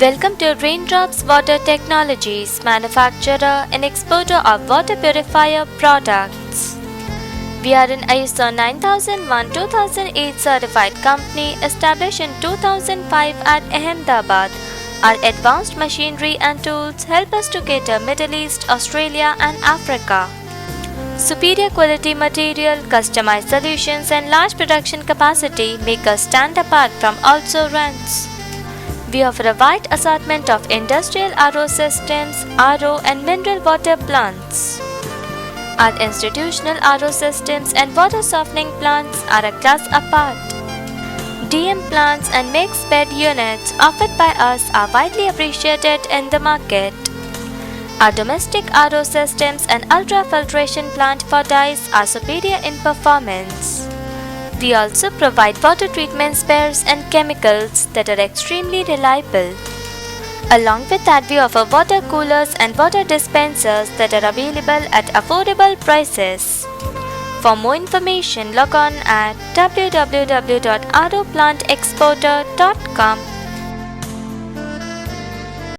Welcome to Raindrops Water Technologies, manufacturer and exporter of water purifier products. We are an ISO 9001-2008 certified company established in 2005 at Ahmedabad. Our advanced machinery and tools help us to cater Middle East, Australia and Africa. Superior quality material, customized solutions and large production capacity make us stand apart from also-rans. We offer a wide assortment of industrial RO systems, RO and mineral water plants. Our institutional RO systems and water softening plants are a class apart. DM plants and mixed bed units offered by us are widely appreciated in the market. Our domestic RO systems and ultrafiltration plant for dyes are superior in performance. We also provide water treatment spares and chemicals that are extremely reliable. Along with that, we offer water coolers and water dispensers that are available at affordable prices. For more information, log on at www.roplantexporter.com.